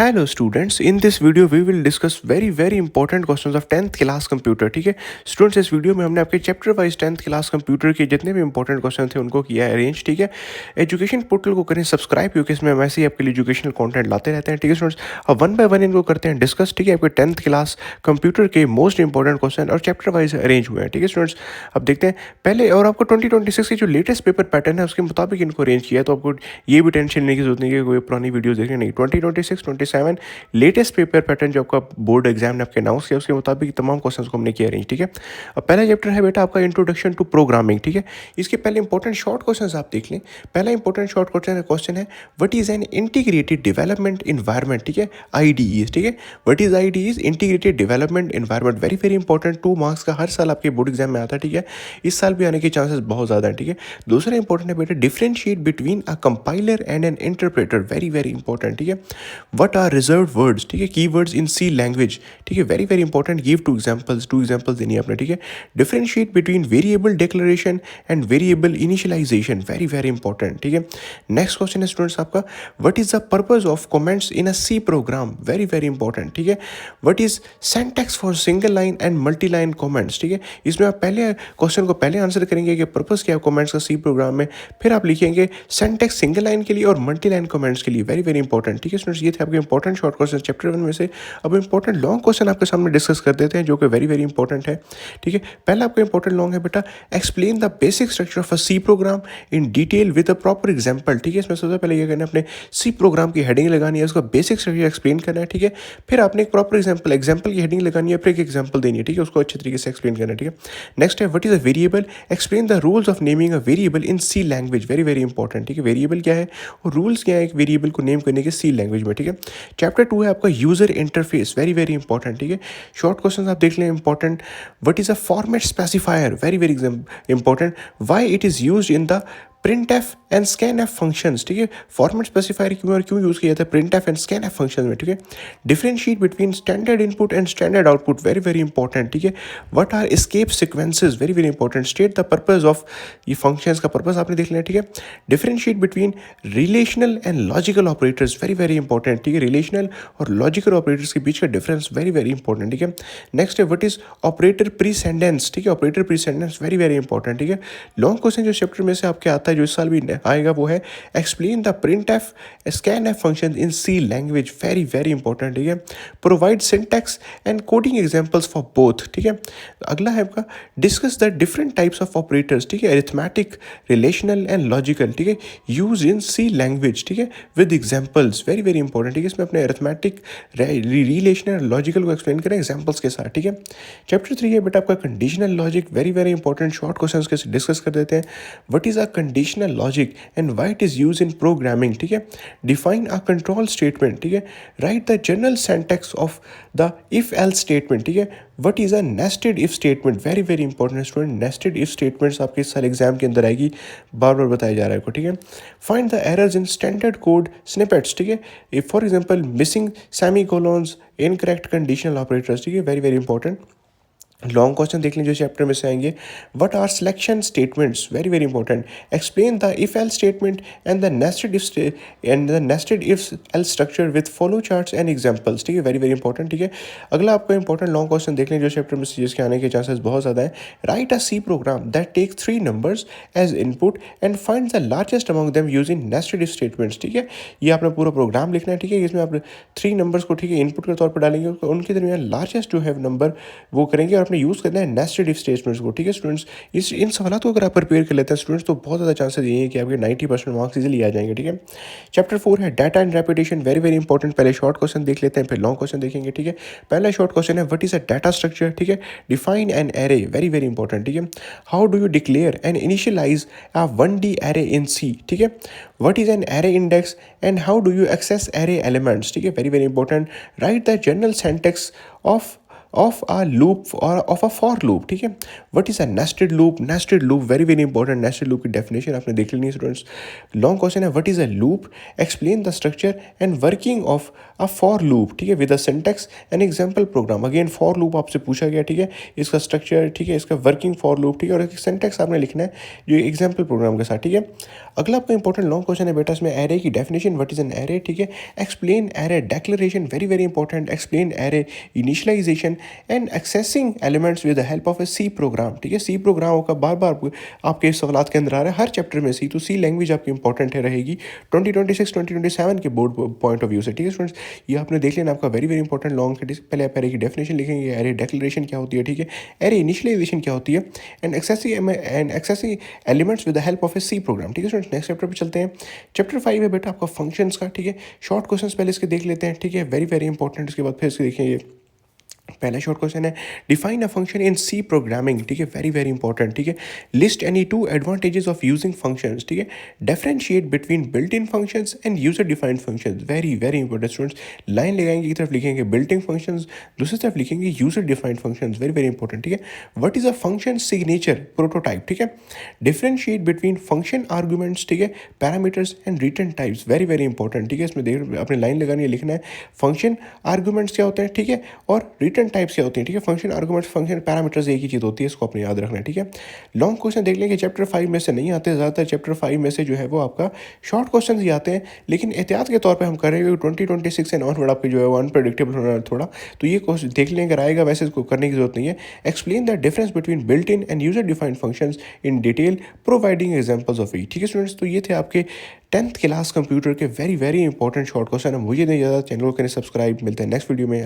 Hello students, in this video we will discuss very important questions of 10th class computer. ठीक है students, इस video में हमने आपके chapter wise 10th class computer के जितने भी इंपॉर्टेंट क्वेश्चन थे उनको किया है अरेंज। ठीक है, एजुकेशन पोर्टल को करें सब्सक्राइब, क्योंकि इसमें हम ऐसे ही आपके लिए एजुकेशनल कंटेंट लाते रहते हैं। ठीक है स्टूडेंट्स, अब वन बाय वन इनको करते हैं डिस्कस। ठीक है, आपके 10th क्लास कंप्यूटर के मोस्ट इंपॉर्टेंट क्वेश्चन और चैप्टर वाइज अरेंज हुए हैं। ठीक है स्टूडेंट्स, अब देखते हैं पहले, और आपको 2026 की जो लेटेस्ट पेपर पैटर्न है उसके मुताबिक इनको अरेंज किया है, तो आपको ये भी टेंशन लेने की जरूरत नहीं है कि कोई पुरानी वीडियोस देखने नहीं। 2026 27 लेटेस्ट पेपर पैटर्न जो आपका बोर्ड एग्जाम ने आपके अनाउंस किया उसके मुताबिक तमाम क्वेश्चंस को हमने किया अरेंज। ठीक है, अब पहला चैप्टर है बेटा आपका इंट्रोडक्शन टू प्रोग्रामिंग। ठीक है, इसके पहले इंपॉर्टेंट शॉर्ट क्वेश्चंस आप देख लें। पहला इंपॉर्टेंट शॉर्ट क्वेश्चन है what is an integrated development environment. ठीक है, आईडीईज। ठीक है, what is IDEs, integrated development environment. Very important, 2 marks का हर साल आपके बोर्ड एग्जाम में आता है। ठीक है, इस साल भी आने के चांसेस बहुत ज़्यादा हैं। ठीक है, दूसरा इंपॉर्टेंट है बेटा differentiate between a compiler and N interpreter. Very important. ठीक है, व्हाट आर रिजर्व वर्ड्स। ठीक है, कीवर्ड्स इन सी लैंग्वेज। ठीक है, very important, give two examples देनी है आपने। ठीक है, differentiate between variable declaration and variable initialization. Very important. ठीक है, नेक्स्ट क्वेश्चन है स्टूडेंट्स आपका what is the purpose of comments in a C program. Very important. ठीक है, what is syntax for single line and multi line comments. ठीक है, इसमें आप पहले क्वेश्चन को पहले आंसर करेंगे कि पर्पस क्या है कमेंट्स का सी प्रोग्राम में, फिर आप लिखेंगे सिंटैक्स सिंगल लाइन के लिए और मल्टी लाइन कमेंट्स के लिए। Very important. ठीक है स्टूडेंट्स, ये थे आपके इंपॉर्टेंट शॉर्ट क्वेश्चन चैप्टर 1 में से। अब इंपॉर्टेंट लॉन्ग क्वेश्चन आपके सामने डिस्कस कर देते हैं जो कि वेरी इंपॉर्टेंट है। ठीक है, पहला आपका इंपॉर्टेंट लॉन्ग है बेटा explain the basic structure of a C program in detail with a proper example. ठीक है, इसमें सबसे पहले ये करना है अपने सी प्रोग्राम की हेडिंग लगानी है, उसका बेसिक स्ट्रक्चर एक्सप्लेन करना है। ठीक है, फिर आपने एक प्रॉपर एग्जांपल की हेडिंग लगानी है, फिर एक एग्जांपल देनी है। ठीक है, उसको अच्छे तरीके से एक्सप्लेन करना है। ठीक है, नेक्स्ट है what is a variable, explain the rules of naming a variable in C language. Very important. ठीक है, वेरिएबल क्या है और रूल्स क्या है एक वेरिएबल को नेम करने के सी लैंग्वेज में। ठीक है, चैप्टर 2 है आपका यूजर इंटरफेस। Very important. ठीक है, शॉर्ट क्वेश्चन आप देख लें important. What is a format specifier. Very important. Why it is used in the printf and scanf functions. ठीक है, फॉर्मेट स्पेसिफायर क्यों यूज किया जाता है printf एंड scanf फंक्शंस में। ठीक है, differentiate between standard input and standard output. Very important. ठीक है, what are escape sequences. Very important. State the purpose of, ये फंक्शंस का पर्पस आपने देख लिया। ठीक है, differentiate between relational and logical operators. Very important. ठीक है, रिलेशनल और लॉजिकल ऑपरेटर्स के बीच का डिफरेंस वेरी इंपॉर्टेंट। ठीक है, नेक्स्ट है व्हाट इज ऑपरेटर प्रीसेंडेंस। ठीक है, ऑपरेटर प्रीसेंडेंस वेरी इंपॉर्टेंट। ठीक है, लॉन्ग क्वेश्चन जो चैप्टर में से आपके आता है जो इस साल भी आएगा वो है explain the printf scanf function in C language. Very important. ठीक है, provide syntax and coding examples for both. ठीक है, अगला है आपका discuss the different types of operators. ठीक है, अरिथमेटिक, रिलेशनल एंड लॉजिकल। ठीक है, यूज इन सी लैंग्वेज। ठीक है, विद एग्जांपल्स। Very important. ठीक है, इसमें अपने अरिथमेटिक, रिलेशनल, लॉजिकल को एक्सप्लेन करें एग्जांपल्स के साथ। ठीक है, चैप्टर 3 है बेटा आपका conditional logic. Very important short questions के डिस्कस कर देते हैं। What is a conditional logic and why it is used in programming. ठीक है, डिफाइन अ कंट्रोल स्टेटमेंट। ठीक है, right the general syntax of the if else statement. ठीक है, what is a nested if statement. Very important student, nested if statements आपके इस साल exam के अंदर आएगी, बार बताया जा रहा है। ठीक है, find the errors in standard code snippets. ठीक है, for example missing semicolons, incorrect conditional operators. ठीक है, वेरी इंपॉर्टेंट। लॉन्ग क्वेश्चन देख लें जो चैप्टर में से आएंगे। What are selection statements. Very important. Explain the if else statement and the nested if else structure with flow charts and examples. ठीक है, वेरी इंपॉर्टेंट। ठीक है, अगला आपका इंपॉर्टेंट लॉन्ग क्वेश्चन देख लें जो चैप्टर में से जिसके आने के चांसेस बहुत ज़्यादा है। Write a C program that take 3 numbers as input and find the largest among them using nested if statements. ठीक है, ये आपने पूरा प्रोग्राम लिखना है। ठीक है, इसमें आप 3 नंबर्स को, ठीक है, इनपुट के तौर पर डालेंगे, उनके दरमियान लार्जेस्ट जो है नंबर वो करेंगे और आपने यूज़ करना है नेस्टेड इफ स्टेटमेंट्स को। ठीक है स्टूडेंट्स, इन सवालों को अगर आप प्रिपेयर कर लेते हैं स्टूडेंट्स तो बहुत ज़्यादा चांसेस ये है कि आपके 90% मार्क्स इजीली आ जाएंगे। ठीक है, चैप्टर 4 है data and repetition. Very important. पहले शॉर्ट क्वेश्चन देख लेते हैं फिर लॉन्ग क्वेश्चन देखेंगे। ठीक है, पहला शॉर्ट क्वेश्चन है what is a data structure. ठीक है, define an array. Very important. ठीक है, how do you declare and initialize a 1D array in C. ठीक है, what is an array index and how do you access array elements. ठीक है, very important. Write the general syntax of of a loop और of a for loop, ठीक है। What is a nested loop? Nested loop very very important. Nested loop की definition आपने देख लेनी है स्टूडेंट्स। लॉन्ग क्वेश्चन है, what is a loop? Explain the structure and working of a for loop, ठीक है, with a syntax and example program. Again for loop आपसे पूछा गया, ठीक है, इसका स्ट्रक्चर, ठीक है, इसका वर्किंग फॉर लूप, ठीक है, और एक सिंटैक्स आपने लिखना है जो एग्जांपल प्रोग्राम के साथ, ठीक है। अगला आपका इंपॉर्टेंट लॉन्ग क्वेश्चन है बेटा, इसमें एरे की definition, what is an array, ठीक है। Explain array declaration, very very important. Explain array initialization and accessing elements with the help of a C program, ठीक है। सी प्रोग्राम का बार बार आपके सवाल के अंदर आ रहा है हर चैप्टर में सी, तो सी लैंग्वेज आपकी इंपॉर्टेंट है रहेगी 2026-2027 के बोर्ड पॉइंट ऑफ व्यू से, ठीक है स्टूडेंट्स। ये आपने देख लेना, आपका वेरी वेरी इंपॉर्टेंट लॉन्ग। पहले आप एरे की डेफिनेशन लिखेंगे, एरे डिक्लेरेशन क्या होती है, ठीक है, एरे इनिशियलाइजेशन क्या होती है, and accessing elements with the help of a C program, ठीक है स्टूडेंट्स। नेक्स्ट चैप्टर पे चलते हैं। चैप्टर 5 है बेटा आपका फंक्शंस का, ठीक है। शॉर्ट क्वेश्चंस पहले इसके देख लेते हैं, ठीक है, वेरी वेरी इंपॉर्टेंट। इसके बाद फिर इसके देखेंगे। पहला शॉर्ट क्वेश्चन है, define a function in C programming, ठीक है, वेरी वेरी इंपॉर्टेंट, ठीक है। List any two advantages of using functions, ठीक है। Differentiate between built in functions and user defined functions, very very important students. Line लगाएंगे, एक तरफ लिखेंगे बिल्ट इन फंक्शंस, दूसरी तरफ लिखेंगे user defined functions, very very important, ठीक है। What is a function signature prototype, ठीक है। डिफरेंशिएट बिटवीन फंक्शन आर्गुमेंट्स, ठीक है, parameters and return types, very very important, ठीक है। इसमें देख अपनी लाइन लगानी है, लिखना है फंक्शन आर्गुमेंट्स क्या होते हैं, ठीक है, और रिटर्न टाइप्स क्या होती हैं, ठीक है। फंक्शन आर्गुमेंट्स, फंक्शन पैरामीटर्स एक ही चीज़ होती है, इसको अपने याद रखना है, ठीक है। लॉन्ग क्वेश्चन देख लेंगे, चैप्टर 5 में से नहीं आते ज़्यादातर। चैप्टर 5 में से जो है वो आपका शॉर्ट क्वेश्चन ही आते हैं, लेकिन एहतियात के तौर पे हम करेंगे 2026 एंड ऑनवर्ड आपके जो है वो अनप्रेडिक्टेबल होना है थोड़ा, तो ये क्वेश्चन देख लेंगे, अगर आएगा वैसे इसको करने की जरूरत नहीं है। Explain the difference between built in and user defined functions in detail, providing examples of each, ठीक है स्टूडेंट्स। तो ये थे आपके 10th क्लास कंप्यूटर के very very important short question. हम मुझे नहीं ज़्यादा, चैनल को करें सब्सक्राइब। मिलते हैं नेक्स्ट वीडियो में।